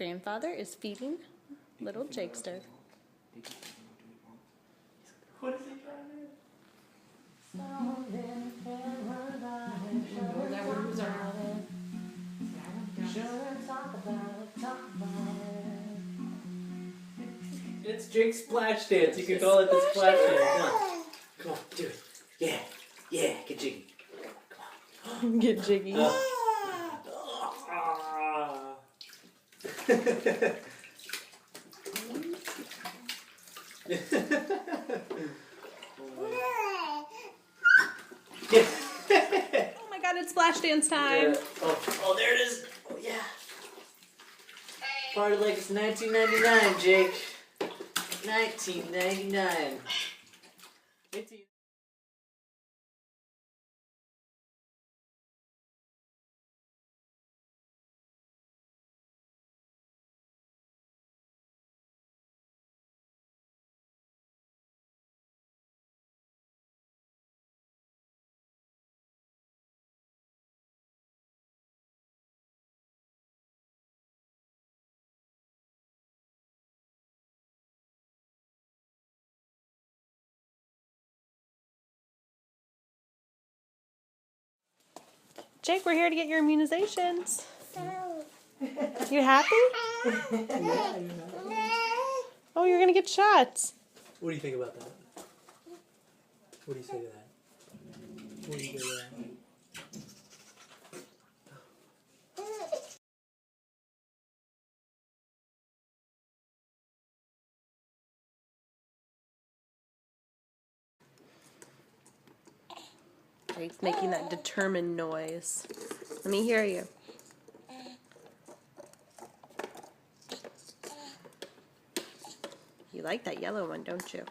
Grandfather is feeding little Jakester. What is he trying to do? It's Jake's splash dance. You can call it the splash dance. Come on, do it. Yeah, yeah, get jiggy. Come on. Get jiggy. Oh my god, it's splash dance time. Yeah. Oh, there it is. Oh, yeah. Party like it's 1999, Jake. 1999. Jake, we're here to get your immunizations. You happy? Oh, you're gonna get shots. What do you think about that? What do you say to that? What do you say to that? Jake's making that determined noise. Let me hear you. You like that yellow one, don't you?